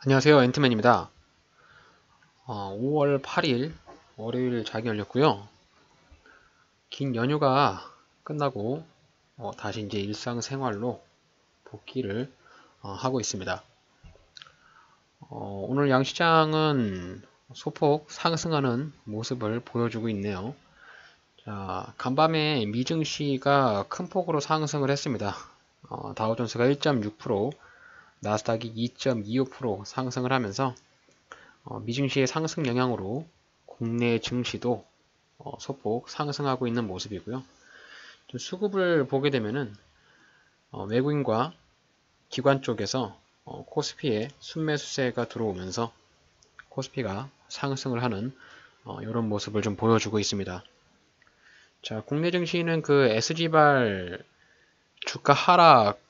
안녕하세요. 앤트맨입니다. 5월 8일 월요일 자기 열렸고요. 긴 연휴가 끝나고 다시 이제 일상생활로 복귀를 하고 있습니다. 오늘 양시장은 소폭 상승하는 모습을 보여주고 있네요. 자, 간밤에 미증시가 큰 폭으로 상승을 했습니다. 다우존스가 1.6%, 나스닥이 2.25% 상승을 하면서 미증시의 상승 영향으로 국내 증시도 소폭 상승하고 있는 모습이고요. 수급을 보게 되면은 외국인과 기관 쪽에서 코스피에 순매수세가 들어오면서 코스피가 상승을 하는 이런 모습을 좀 보여주고 있습니다. 자, 국내 증시는 그 SG발 주가 하락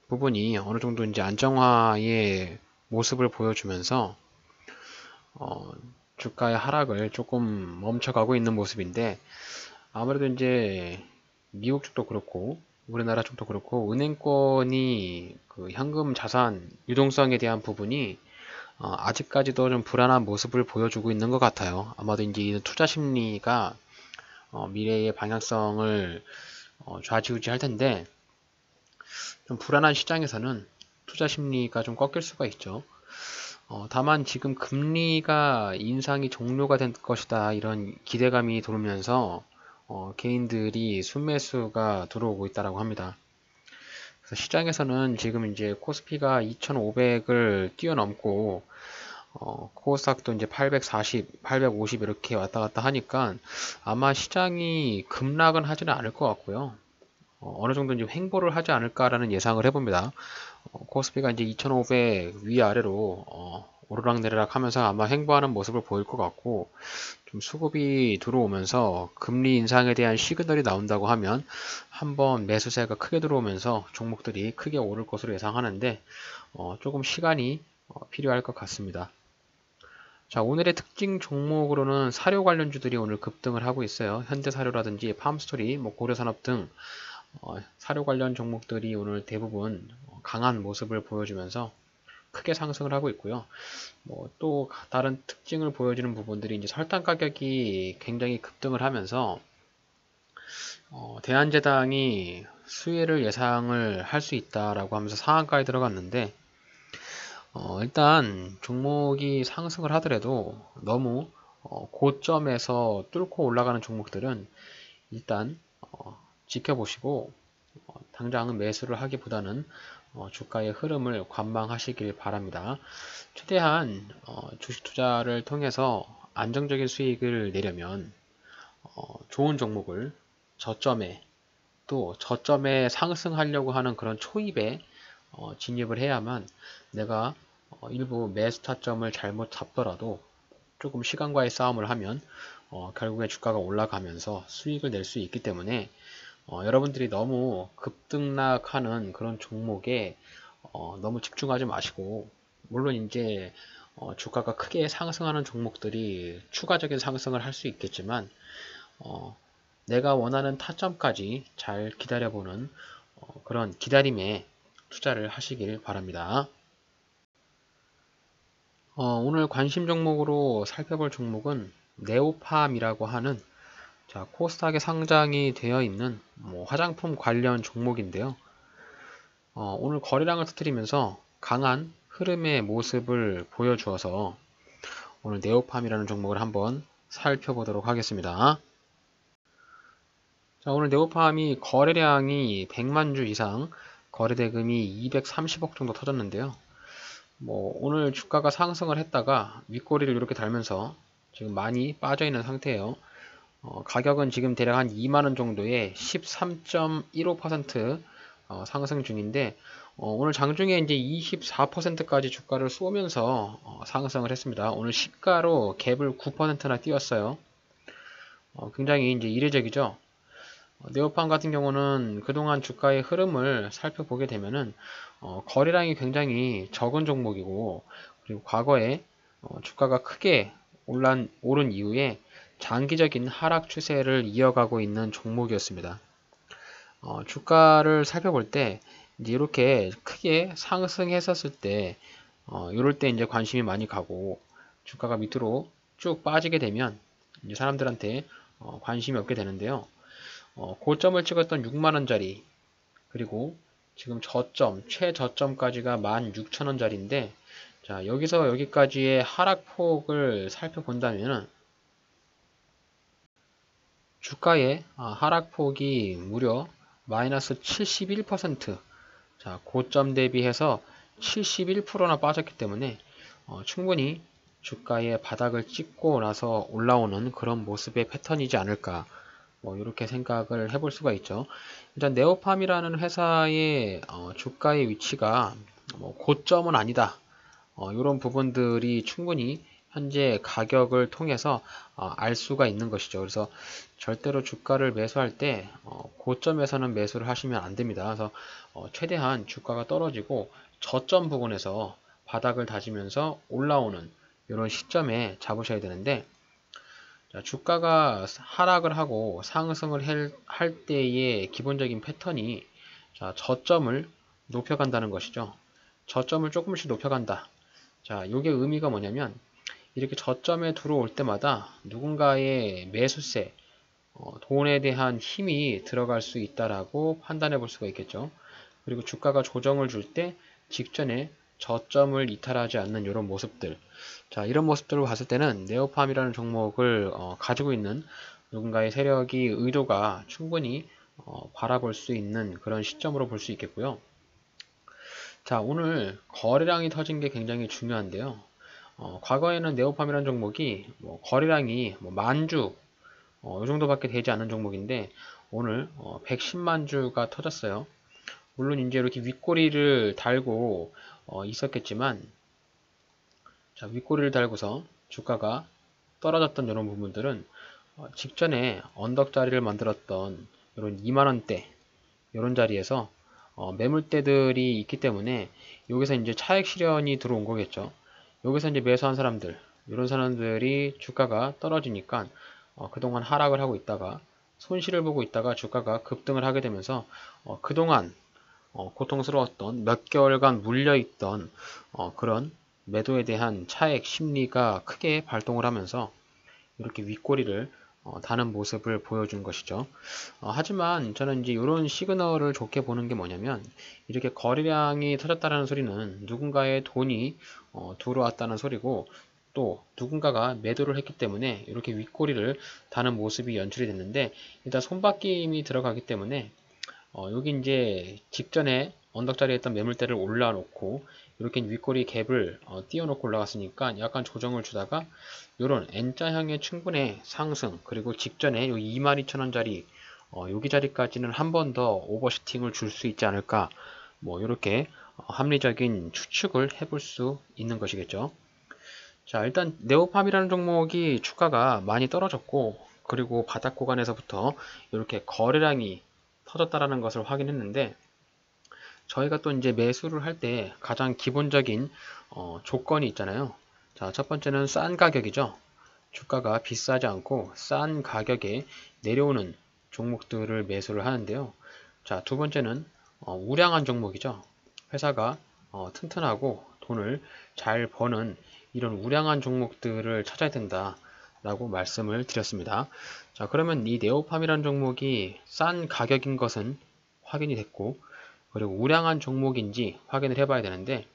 부분이 어느 정도 이제 안정화의 모습을 보여주면서 주가의 하락을 조금 멈춰가고 있는 모습인데, 아무래도 이제 미국 쪽도 그렇고 우리나라 쪽도 그렇고 은행권이 그 현금 자산 유동성에 대한 부분이 아직까지도 좀 불안한 모습을 보여주고 있는 것 같아요. 아마도 이제 이 투자 심리가 미래의 방향성을 좌지우지할 텐데, 좀 불안한 시장에서는 투자 심리가 좀 꺾일 수가 있죠. 다만 지금 금리가 인상이 종료가 될 것이다 이런 기대감이 돌면서 개인들이 순매수가 들어오고 있다라고 합니다. 그래서 시장에서는 지금 이제 코스피가 2,500을 뛰어넘고 코스닥도 이제 840, 850 이렇게 왔다 갔다 하니까 아마 시장이 급락은 하지는 않을 것 같고요. 어느 정도 이제 횡보를 하지 않을까라는 예상을 해봅니다. 코스피가 이제 2,500 위아래로 오르락내리락 하면서 아마 횡보하는 모습을 보일 것 같고, 좀 수급이 들어오면서 금리 인상에 대한 시그널이 나온다고 하면 한번 매수세가 크게 들어오면서 종목들이 크게 오를 것으로 예상하는데 조금 시간이 필요할 것 같습니다. 자, 오늘의 특징 종목으로는 사료 관련주들이 오늘 급등을 하고 있어요. 현대사료라든지 팜스토리, 고려산업 등 사료 관련 종목들이 오늘 대부분 강한 모습을 보여주면서 크게 상승을 하고 있고요. 또 다른 특징을 보여주는 부분들이 이제 설탕 가격이 굉장히 급등을 하면서 대한제당이 수혜를 예상을 할 수 있다라고 하면서 상한가에 들어갔는데, 일단 종목이 상승을 하더라도 너무 고점에서 뚫고 올라가는 종목들은 일단 지켜보시고 당장 매수를 하기보다는 주가의 흐름을 관망하시길 바랍니다. 최대한 주식 투자를 통해서 안정적인 수익을 내려면 좋은 종목을 저점에, 또 저점에 상승하려고 하는 그런 초입에 진입을 해야만 내가 일부 매수 타점을 잘못 잡더라도 조금 시간과의 싸움을 하면 결국에 주가가 올라가면서 수익을 낼 수 있기 때문에 여러분들이 너무 급등락하는 그런 종목에 너무 집중하지 마시고, 물론 이제 주가가 크게 상승하는 종목들이 추가적인 상승을 할 수 있겠지만 내가 원하는 타점까지 잘 기다려보는 그런 기다림에 투자를 하시길 바랍니다. 오늘 관심 종목으로 살펴볼 종목은 네오팜이라고 하는, 자, 코스닥에 상장이 되어 있는 화장품 관련 종목인데요. 오늘 거래량을 터뜨리면서 강한 흐름의 모습을 보여주어서 오늘 네오팜이라는 종목을 한번 살펴보도록 하겠습니다. 자, 오늘 네오팜이 거래량이 100만 주 이상, 거래대금이 230억 정도 터졌는데요. 오늘 주가가 상승을 했다가 윗꼬리를 이렇게 달면서 지금 많이 빠져있는 상태예요. 가격은 지금 대략 한 2만원 정도의 13.15% 상승 중인데, 오늘 장중에 이제 24%까지 주가를 쏘면서 상승을 했습니다. 오늘 시가로 갭을 9%나 띄웠어요. 굉장히 이제 이례적이죠. 네오팜 같은 경우는 그동안 주가의 흐름을 살펴보게 되면은 거래량이 굉장히 적은 종목이고, 그리고 과거에 주가가 크게 오른 이후에 장기적인 하락 추세를 이어가고 있는 종목이었습니다. 주가를 살펴볼 때 이제 이렇게 크게 상승했었을 때 이럴 때 이제 관심이 많이 가고 주가가 밑으로 쭉 빠지게 되면 이제 사람들한테 관심이 없게 되는데요. 고점을 찍었던 6만원짜리 그리고 지금 저점, 최저점까지가 16,000원짜리인데 자, 여기서 여기까지의 하락폭을 살펴본다면 주가의 하락폭이 무려 마이너스 71%, 자, 고점 대비해서 71%나 빠졌기 때문에 충분히 주가의 바닥을 찍고 나서 올라오는 그런 모습의 패턴이지 않을까, 뭐 이렇게 생각을 해볼 수가 있죠. 일단 네오팜이라는 회사의 주가의 위치가 뭐 고점은 아니다, 이런 부분들이 충분히 현재 가격을 통해서 알 수가 있는 것이죠. 그래서 절대로 주가를 매수할 때 고점에서는 매수를 하시면 안 됩니다. 그래서 최대한 주가가 떨어지고 저점 부분에서 바닥을 다지면서 올라오는 이런 시점에 잡으셔야 되는데, 자, 주가가 하락을 하고 상승을 할 때의 기본적인 패턴이, 자, 저점을 높여간다는 것이죠. 저점을 조금씩 높여간다. 자, 이게 의미가 뭐냐면 이렇게 저점에 들어올 때마다 누군가의 매수세, 돈에 대한 힘이 들어갈 수 있다라고 판단해 볼 수가 있겠죠. 그리고 주가가 조정을 줄 때 직전에 저점을 이탈하지 않는 이런 모습들, 자, 이런 모습들을 봤을 때는 네오팜이라는 종목을 가지고 있는 누군가의 세력이 의도가 충분히 바라볼 수 있는 그런 시점으로 볼 수 있겠고요. 자, 오늘 거래량이 터진 게 굉장히 중요한데요. 과거에는 네오팜이라는 종목이 뭐 거래량이 뭐 만주 이 정도밖에 되지 않은 종목인데 오늘 110만 주가 터졌어요. 물론 이제 이렇게 윗꼬리를 달고 있었겠지만, 자, 윗꼬리를 달고서 주가가 떨어졌던 이런 부분들은 직전에 언덕 자리를 만들었던 이런 2만원대 이런 자리에서 매물대들이 있기 때문에 여기서 이제 차익 실현이 들어온 거겠죠. 여기서 이제 매수한 사람들, 이런 사람들이 주가가 떨어지니까 그동안 하락을 하고 있다가 손실을 보고 있다가 주가가 급등을 하게 되면서 그동안 고통스러웠던 몇 개월간 물려있던 그런 매도에 대한 차익 심리가 크게 발동을 하면서 이렇게 윗꼬리를 다는 모습을 보여준 것이죠. 하지만 저는 이제 이런 시그널을 좋게 보는 게 뭐냐면, 이렇게 거래량이 터졌다는 소리는 누군가의 돈이 들어왔다는 소리고, 또 누군가가 매도를 했기 때문에 이렇게 윗꼬리를 다는 모습이 연출이 됐는데, 일단 손바뀜이 들어가기 때문에 여기 이제 직전에 언덕자리에 있던 매물대를 올려놓고 이렇게 윗꼬리 갭을 띄워놓고 올라갔으니까 약간 조정을 주다가 이런 N자형의 충분의 상승, 그리고 직전에 22,000원짜리 여기 자리까지는 한 번 더 오버슈팅을 줄 수 있지 않을까, 뭐 이렇게 합리적인 추측을 해볼 수 있는 것이겠죠. 자, 일단 네오팜이라는 종목이 주가가 많이 떨어졌고 그리고 바닥 구간에서부터 이렇게 거래량이 터졌다라는 것을 확인했는데, 저희가 또 이제 매수를 할 때 가장 기본적인 조건이 있잖아요. 자, 첫 번째는 싼 가격이죠. 주가가 비싸지 않고 싼 가격에 내려오는 종목들을 매수를 하는데요. 자, 두 번째는 우량한 종목이죠. 회사가 튼튼하고 돈을 잘 버는 이런 우량한 종목들을 찾아야 된다 라고 말씀을 드렸습니다. 자, 그러면 이 네오팜이라는 종목이 싼 가격인 것은 확인이 됐고, 그리고 우량한 종목인지 확인을 해봐야 되는데,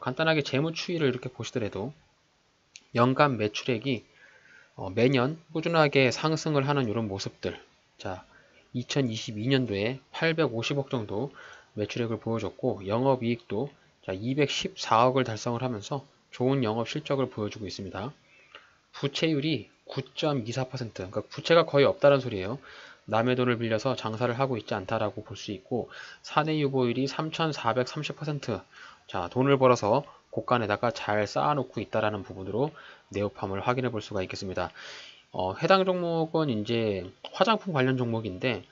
간단하게 재무추이를 이렇게 보시더라도 연간 매출액이 매년 꾸준하게 상승을 하는 이런 모습들, 자, 2022년도에 850억 정도 매출액을 보여줬고 영업이익도 214억을 달성을 하면서 좋은 영업 실적을 보여주고 있습니다. 부채율이 9.24%, 그러니까 부채가 거의 없다는 소리예요. 남의 돈을 빌려서 장사를 하고 있지 않다라고 볼 수 있고, 사내 유보율이 3,430%, 자, 돈을 벌어서 곳간에다가 잘 쌓아놓고 있다라는 부분으로 네오팜을 확인해 볼 수가 있겠습니다. 해당 종목은 이제 화장품 관련 종목인데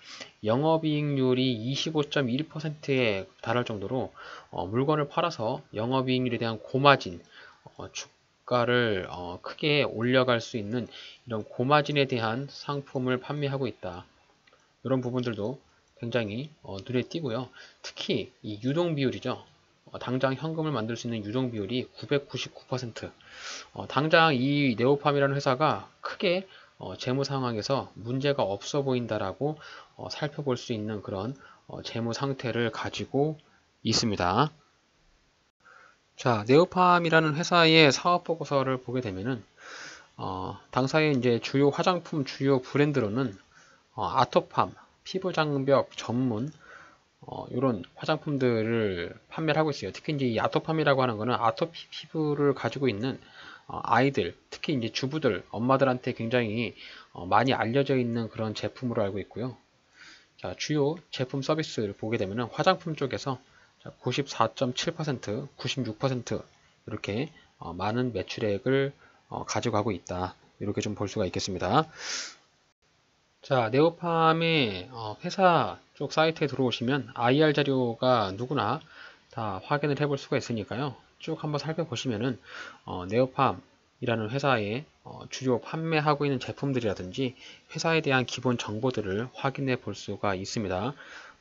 영업이익률이 25.1%에 달할 정도로 물건을 팔아서 영업이익률에 대한 고마진, 주가를 크게 올려갈 수 있는 이런 고마진에 대한 상품을 판매하고 있다. 이런 부분들도 굉장히 눈에 띄고요. 특히 이 유동 비율이죠. 당장 현금을 만들 수 있는 유동 비율이 999%. 당장 이 네오팜이라는 회사가 크게 재무 상황에서 문제가 없어 보인다라고 살펴볼 수 있는 그런 재무 상태를 가지고 있습니다. 자, 네오팜이라는 회사의 사업 보고서를 보게 되면은 당사의 이제 주요 화장품 주요 브랜드로는 아토팜, 피부 장벽 전문 이런 화장품들을 판매를 하고 있어요. 특히 이제 이 아토팜이라고 하는 거는 아토피 피부를 가지고 있는 아이들, 특히 이제 주부들, 엄마들한테 굉장히 많이 알려져 있는 그런 제품으로 알고 있고요. 자, 주요 제품 서비스를 보게 되면은 화장품 쪽에서 94.7%, 96% 이렇게 많은 매출액을 가져가고 있다. 이렇게 좀 볼 수가 있겠습니다. 자, 네오팜의 회사 쪽 사이트에 들어오시면 IR 자료가 누구나 다 확인을 해볼 수가 있으니까요. 쭉 한번 살펴보시면은 네오팜이라는 회사의 주요 판매하고 있는 제품들이라든지 회사에 대한 기본 정보들을 확인해 볼 수가 있습니다.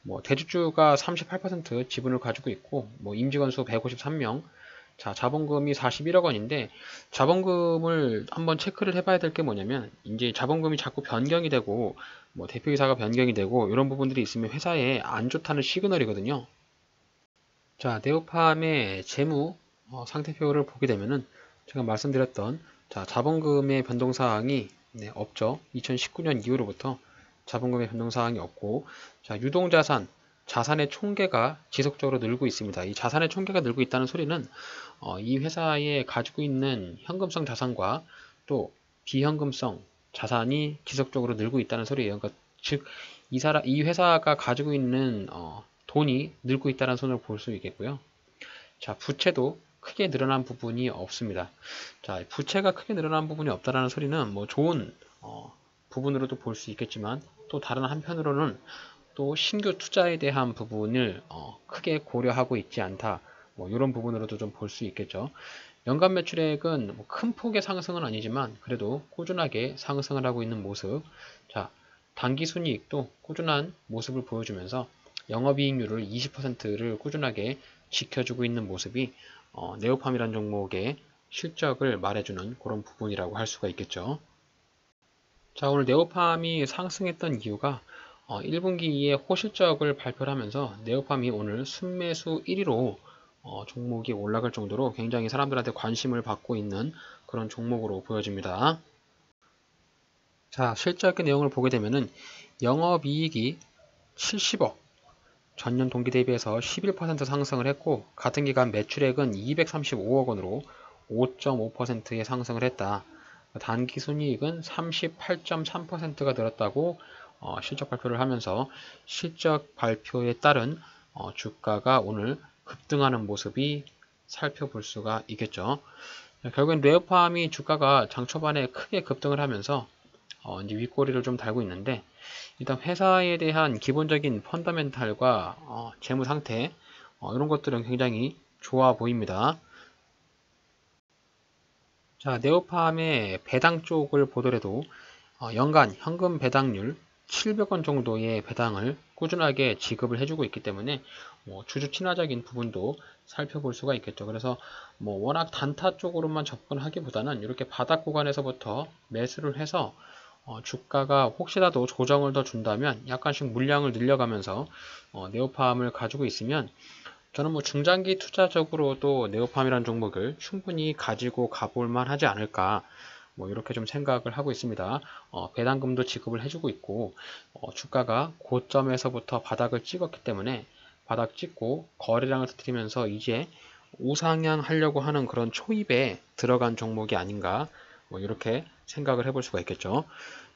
뭐 대주주가 38% 지분을 가지고 있고 뭐 임직원 수 153명, 자, 자본금이 41억 원인데 자본금을 한번 체크를 해봐야 될 게 뭐냐면 이제 자본금이 자꾸 변경이 되고 뭐 대표이사가 변경이 되고 이런 부분들이 있으면 회사에 안 좋다는 시그널이거든요. 자, 네오팜의 재무 상태표를 보게 되면은 제가 말씀드렸던 자, 자본금의 변동사항이 없죠. 2019년 이후로부터 자본금의 변동사항이 없고 자, 유동자산 자산의 총계가 지속적으로 늘고 있습니다. 이 자산의 총계가 늘고 있다는 소리는 이 회사에 가지고 있는 현금성 자산과 또 비현금성 자산이 지속적으로 늘고 있다는 소리예요. 그러니까 즉, 이 회사가 가지고 있는 돈이 늘고 있다는 손을 볼 수 있겠고요. 자, 부채도 크게 늘어난 부분이 없습니다. 자, 부채가 크게 늘어난 부분이 없다라는 소리는 뭐 좋은 부분으로도 볼 수 있겠지만 또 다른 한편으로는 또 신규 투자에 대한 부분을 크게 고려하고 있지 않다. 뭐 이런 부분으로도 좀 볼 수 있겠죠. 연간 매출액은 뭐큰 폭의 상승은 아니지만 그래도 꾸준하게 상승을 하고 있는 모습. 자, 당기 순이익도 꾸준한 모습을 보여주면서 영업이익률을 20%를 꾸준하게 지켜주고 있는 모습이 네오팜이라는 종목의 실적을 말해주는 그런 부분이라고 할 수가 있겠죠. 자, 오늘 네오팜이 상승했던 이유가 1분기에 호실적을 발표를 하면서 네오팜이 오늘 순매수 1위로 종목이 올라갈 정도로 굉장히 사람들한테 관심을 받고 있는 그런 종목으로 보여집니다. 자, 실적의 내용을 보게 되면은 영업이익이 70억, 전년 동기 대비해서 11% 상승을 했고 같은 기간 매출액은 235억 원으로 5.5%의 상승을 했다. 단기순이익은 38.3%가 늘었다고 실적 발표를 하면서 실적 발표에 따른 주가가 오늘 급등하는 모습이 살펴볼 수가 있겠죠. 결국엔 레어팜이 주가가 장 초반에 크게 급등을 하면서 이제 윗꼬리를 좀 달고 있는데 일단 회사에 대한 기본적인 펀더멘탈과 재무 상태 이런 것들은 굉장히 좋아 보입니다. 자, 네오팜의 배당 쪽을 보더라도 연간 현금 배당률 700원 정도의 배당을 꾸준하게 지급을 해주고 있기 때문에 주주 친화적인 부분도 살펴볼 수가 있겠죠. 그래서 뭐 워낙 단타 쪽으로만 접근하기보다는 이렇게 바닥 구간에서부터 매수를 해서 주가가 혹시라도 조정을 더 준다면 약간씩 물량을 늘려가면서 네오팜을 가지고 있으면 저는 뭐 중장기 투자적으로도 네오팜이라는 종목을 충분히 가지고 가볼 만하지 않을까 뭐 이렇게 좀 생각을 하고 있습니다. 배당금도 지급을 해주고 있고 주가가 고점에서부터 바닥을 찍었기 때문에 바닥 찍고 거래량을 터뜨리면서 이제 우상향 하려고 하는 그런 초입에 들어간 종목이 아닌가 뭐 이렇게 생각을 해볼 수가 있겠죠.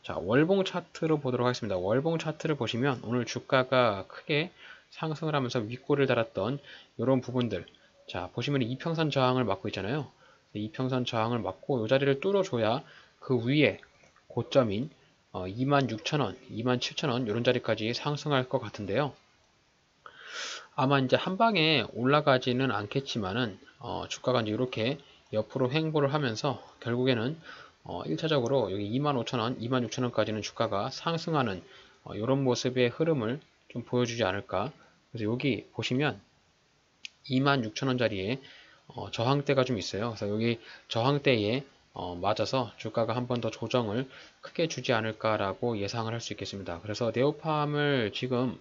자, 월봉 차트로 보도록 하겠습니다. 월봉 차트를 보시면 오늘 주가가 크게 상승을 하면서 윗골을 달았던 이런 부분들 자 보시면 이평선 저항을 맞고 있잖아요. 이평선 저항을 맞고 이 자리를 뚫어줘야 그 위에 고점인 26,000원, 27,000원 이런 자리까지 상승할 것 같은데요. 아마 이제 한 방에 올라가지는 않겠지만은 주가가 이제 이렇게 옆으로 횡보를 하면서 결국에는 1차적으로 여기 25,000원, 26,000원까지는 주가가 상승하는 이런 모습의 흐름을 좀 보여주지 않을까. 그래서 여기 보시면 26,000원짜리에 저항대가 좀 있어요. 그래서 여기 저항대에 맞아서 주가가 한 번 더 조정을 크게 주지 않을까라고 예상을 할 수 있겠습니다. 그래서 네오팜을 지금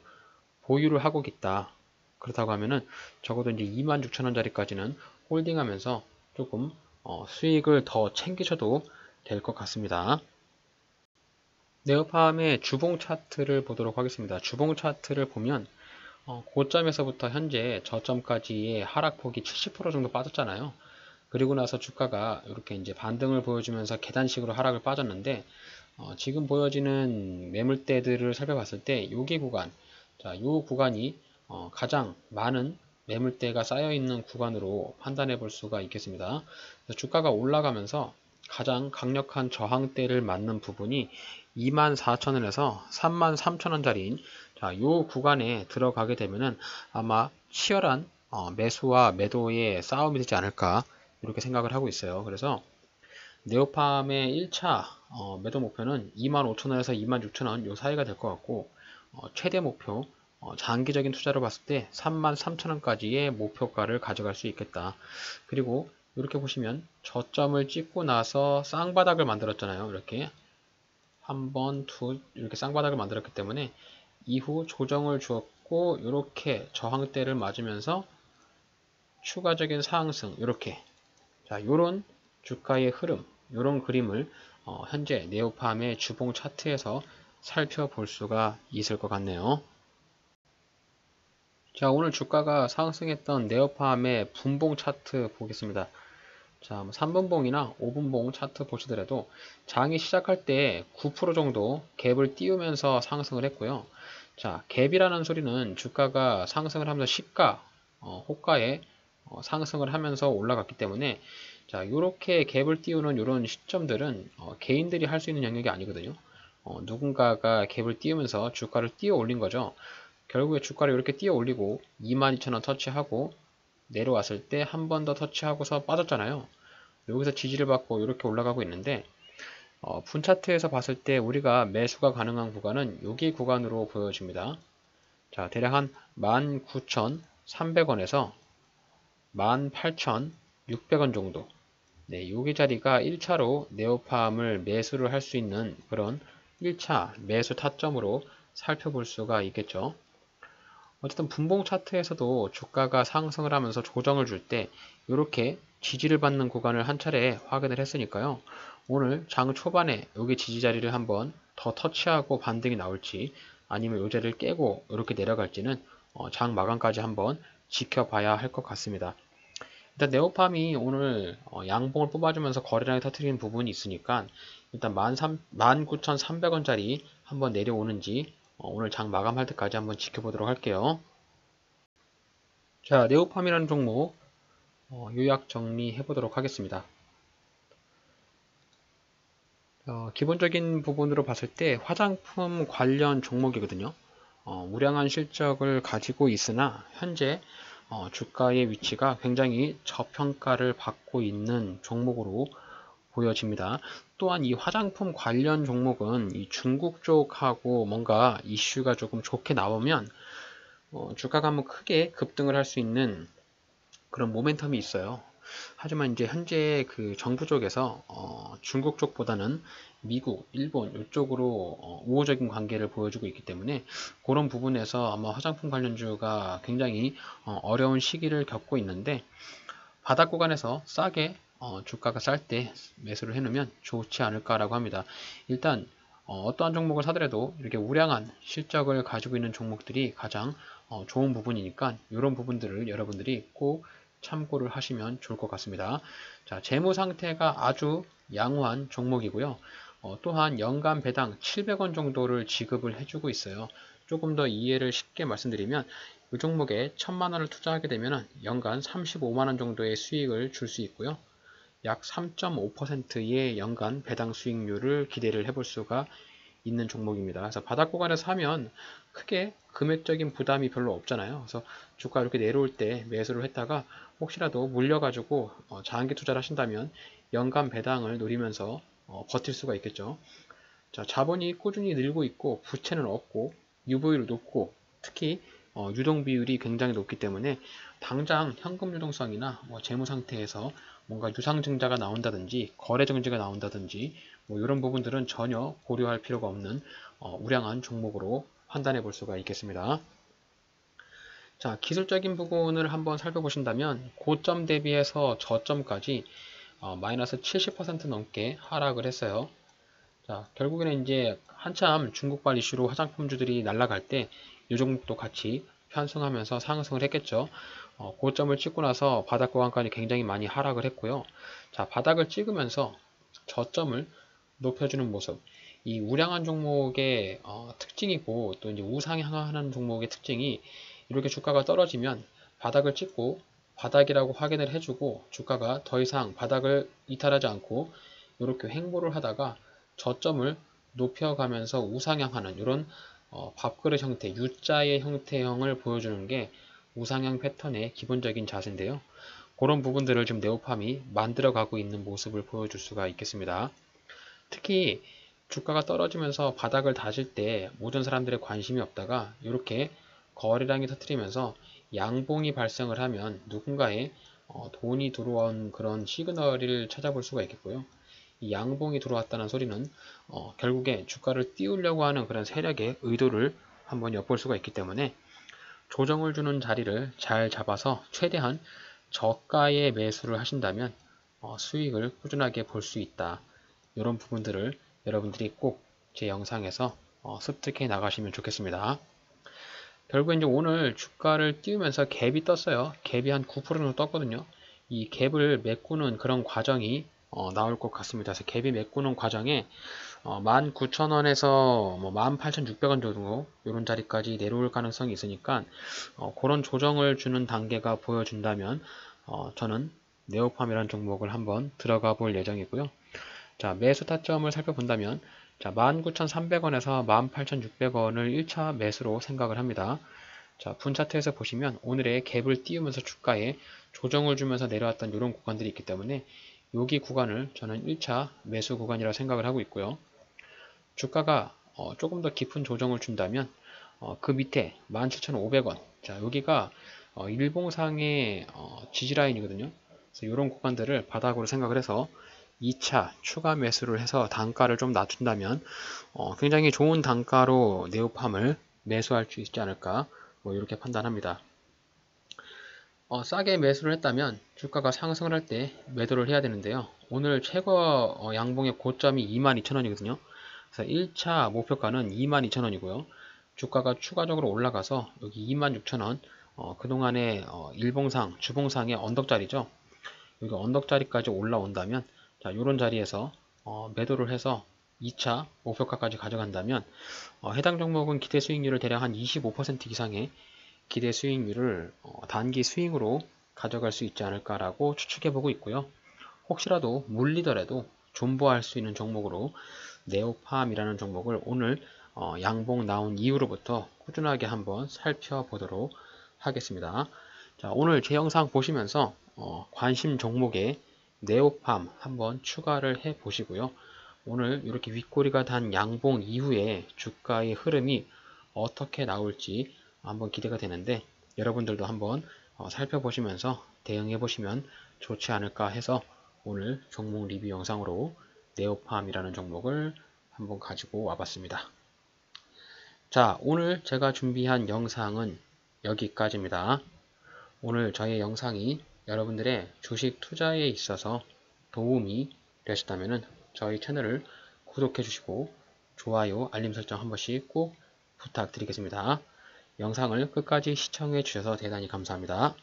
보유를 하고 있다. 그렇다고 하면은 적어도 이제 26,000원짜리까지는 홀딩하면서 조금 수익을 더 챙기셔도 될 것 같습니다. 네오팜의 주봉 차트를 보도록 하겠습니다. 주봉 차트를 보면 고점에서부터 현재 저점까지의 하락폭이 70% 정도 빠졌잖아요. 그리고 나서 주가가 이렇게 이제 반등을 보여주면서 계단식으로 하락을 빠졌는데 지금 보여지는 매물대들을 살펴봤을 때 여기 구간, 자, 요 구간이 가장 많은 매물대가 쌓여 있는 구간으로 판단해 볼 수가 있겠습니다. 주가가 올라가면서 가장 강력한 저항대를 맞는 부분이 24,000원에서 33,000원짜리인 자, 요 구간에 들어가게 되면은 아마 치열한 매수와 매도의 싸움이 되지 않을까 이렇게 생각을 하고 있어요. 그래서 네오팜의 1차 매도 목표는 25,000원에서 26,000원 요 사이가 될 것 같고 최대 목표 장기적인 투자로 봤을 때 33,000원까지의 목표가를 가져갈 수 있겠다. 그리고 이렇게 보시면 저점을 찍고 나서 쌍바닥을 만들었잖아요. 이렇게 한 번, 이렇게 쌍바닥을 만들었기 때문에 이후 조정을 주었고 이렇게 저항대를 맞으면서 추가적인 상승 이렇게 자 요런 주가의 흐름 요런 그림을 현재 네오팜의 주봉 차트에서 살펴볼 수가 있을 것 같네요. 자 오늘 주가가 상승했던 네오팜의 분봉 차트 보겠습니다. 자 3분봉이나 5분봉 차트 보시더라도 장이 시작할 때 9% 정도 갭을 띄우면서 상승을 했고요. 자 갭이라는 소리는 주가가 상승을 하면서 시가 호가에 상승을 하면서 올라갔기 때문에 자 요렇게 갭을 띄우는 이런 시점들은 개인들이 할 수 있는 영역이 아니거든요. 누군가가 갭을 띄우면서 주가를 띄워 올린 거죠. 결국에 주가를 이렇게 띄워 올리고 22,000원 터치하고 내려왔을 때 한 번 더 터치하고서 빠졌잖아요. 여기서 지지를 받고 이렇게 올라가고 있는데 분차트에서 봤을 때 우리가 매수가 가능한 구간은 여기 구간으로 보여집니다. 자 대략 한 19,300원에서 18,600원 정도 네, 여기 자리가 1차로 네오팜을 매수를 할 수 있는 그런 1차 매수 타점으로 살펴볼 수가 있겠죠. 어쨌든 분봉 차트에서도 주가가 상승을 하면서 조정을 줄 때 이렇게 지지를 받는 구간을 한 차례 확인을 했으니까요. 오늘 장 초반에 여기 지지 자리를 한번 더 터치하고 반등이 나올지 아니면 이 자리를 깨고 이렇게 내려갈지는 장 마감까지 한번 지켜봐야 할 것 같습니다. 일단 네오팜이 오늘 양봉을 뽑아주면서 거래량이 터트리는 부분이 있으니까 일단 19,300원짜리 한번 내려오는지 오늘 장 마감할 때까지 한번 지켜보도록 할게요. 자, 네오팜이라는 종목 요약 정리해 보도록 하겠습니다. 기본적인 부분으로 봤을 때 화장품 관련 종목이거든요. 우량한 실적을 가지고 있으나 현재 주가의 위치가 굉장히 저평가를 받고 있는 종목으로 보여집니다. 또한 이 화장품 관련 종목은 이 중국 쪽하고 뭔가 이슈가 조금 좋게 나오면 주가가 한번 크게 급등을 할 수 있는 그런 모멘텀이 있어요. 하지만 이제 현재 그 정부 쪽에서 중국 쪽보다는 미국, 일본 이쪽으로 우호적인 관계를 보여주고 있기 때문에 그런 부분에서 아마 화장품 관련주가 굉장히 어려운 시기를 겪고 있는데 바닥 구간에서 싸게 주가가 쌀 때 매수를 해놓으면 좋지 않을까라고 합니다. 일단 어떠한 종목을 사더라도 이렇게 우량한 실적을 가지고 있는 종목들이 가장 좋은 부분이니까 이런 부분들을 여러분들이 꼭 참고를 하시면 좋을 것 같습니다. 자, 재무 상태가 아주 양호한 종목이고요. 또한 연간 배당 700원 정도를 지급을 해주고 있어요. 조금 더 이해를 쉽게 말씀드리면 이 종목에 1000만원을 투자하게 되면 연간 35만원 정도의 수익을 줄 수 있고요. 약 3.5%의 연간 배당 수익률을 기대를 해볼 수가 있는 종목입니다. 그래서 바닥 구간에서 하면 크게 금액적인 부담이 별로 없잖아요. 그래서 주가 이렇게 내려올 때 매수를 했다가 혹시라도 물려가지고 장기 투자를 하신다면 연간 배당을 노리면서 버틸 수가 있겠죠. 자, 자본이 꾸준히 늘고 있고 부채는 없고 UV를 높고 특히 유동 비율이 굉장히 높기 때문에 당장 현금 유동성이나 재무 상태에서 뭔가 유상증자가 나온다든지 거래 정지가 나온다든지 이런 부분들은 전혀 고려할 필요가 없는 우량한 종목으로 판단해 볼 수가 있겠습니다. 자, 기술적인 부분을 한번 살펴보신다면 고점 대비해서 저점까지 마이너스 70% 넘게 하락을 했어요. 자, 결국에는 이제 한참 중국발 이슈로 화장품주들이 날아갈 때 이 종목도 같이 편승하면서 상승을 했겠죠. 고점을 찍고 나서 바닥 구간까지 굉장히 많이 하락을 했고요. 자, 바닥을 찍으면서 저점을 높여주는 모습. 이 우량한 종목의 특징이고 또 이제 우상향하는 종목의 특징이 이렇게 주가가 떨어지면 바닥을 찍고 바닥이라고 확인을 해주고 주가가 더 이상 바닥을 이탈하지 않고 이렇게 횡보를 하다가 저점을 높여가면서 우상향하는 이런 밥그릇 형태, U자의 형태형을 보여주는 게 우상향 패턴의 기본적인 자세인데요. 그런 부분들을 지금 네오팜이 만들어가고 있는 모습을 보여줄 수가 있겠습니다. 특히 주가가 떨어지면서 바닥을 다질 때 모든 사람들의 관심이 없다가 이렇게 거래량이 터뜨리면서 양봉이 발생을 하면 누군가의 돈이 들어온 그런 시그널을 찾아볼 수가 있겠고요. 이 양봉이 들어왔다는 소리는 결국에 주가를 띄우려고 하는 그런 세력의 의도를 한번 엿볼 수가 있기 때문에 조정을 주는 자리를 잘 잡아서 최대한 저가의 매수를 하신다면 수익을 꾸준하게 볼 수 있다. 이런 부분들을 여러분들이 꼭 제 영상에서 습득해 나가시면 좋겠습니다. 결국 이제 오늘 주가를 띄우면서 갭이 떴어요. 갭이 한 9% 정도 떴거든요. 이 갭을 메꾸는 그런 과정이 나올 것 같습니다. 그래서 갭이 메꾸는 과정에 19,000원에서 18,600원 정도 이런 자리까지 내려올 가능성이 있으니까 그런 조정을 주는 단계가 보여준다면 저는 네오팜이라는 종목을 한번 들어가 볼 예정이고요. 자, 매수 타점을 살펴본다면 자, 19,300원에서 18,600원을 1차 매수로 생각을 합니다. 자, 분 차트에서 보시면 오늘의 갭을 띄우면서 주가에 조정을 주면서 내려왔던 이런 구간들이 있기 때문에 여기 구간을 저는 1차 매수 구간이라고 생각을 하고 있고요. 주가가 조금 더 깊은 조정을 준다면 그 밑에 17,500원 자, 여기가 일봉상의 지지라인이거든요. 그래서 이런 구간들을 바닥으로 생각을 해서 2차 추가 매수를 해서 단가를 좀 낮춘다면 굉장히 좋은 단가로 네오팜을 매수할 수 있지 않을까 이렇게 판단합니다. 싸게 매수를 했다면 주가가 상승을 할 때 매도를 해야 되는데요. 오늘 최고 양봉의 고점이 22,000원이거든요. 그래서 1차 목표가는 22,000원이고요. 주가가 추가적으로 올라가서 여기 26,000원 그동안의 일봉상, 주봉상의 언덕자리죠. 여기 언덕자리까지 올라온다면 자, 이런 자리에서 매도를 해서 2차 목표가까지 가져간다면 해당 종목은 기대 수익률을 대략 한 25% 이상의 기대 수익률을 단기 스윙으로 가져갈 수 있지 않을까라고 추측해 보고 있고요. 혹시라도 물리더라도 존버할 수 있는 종목으로 네오팜이라는 종목을 오늘 양봉 나온 이후로부터 꾸준하게 한번 살펴보도록 하겠습니다. 자, 오늘 제 영상 보시면서 관심 종목에 네오팜 한번 추가를 해 보시고요. 오늘 이렇게 윗꼬리가 단 양봉 이후에 주가의 흐름이 어떻게 나올지 한번 기대가 되는데 여러분들도 한번 살펴보시면서 대응해 보시면 좋지 않을까 해서 오늘 종목 리뷰 영상으로 네오팜이라는 종목을 한번 가지고 와봤습니다. 자, 오늘 제가 준비한 영상은 여기까지입니다. 오늘 저의 영상이 여러분들의 주식 투자에 있어서 도움이 되셨다면 저희 채널을 구독해 주시고 좋아요, 알림 설정 한 번씩 꼭 부탁드리겠습니다. 영상을 끝까지 시청해 주셔서 대단히 감사합니다.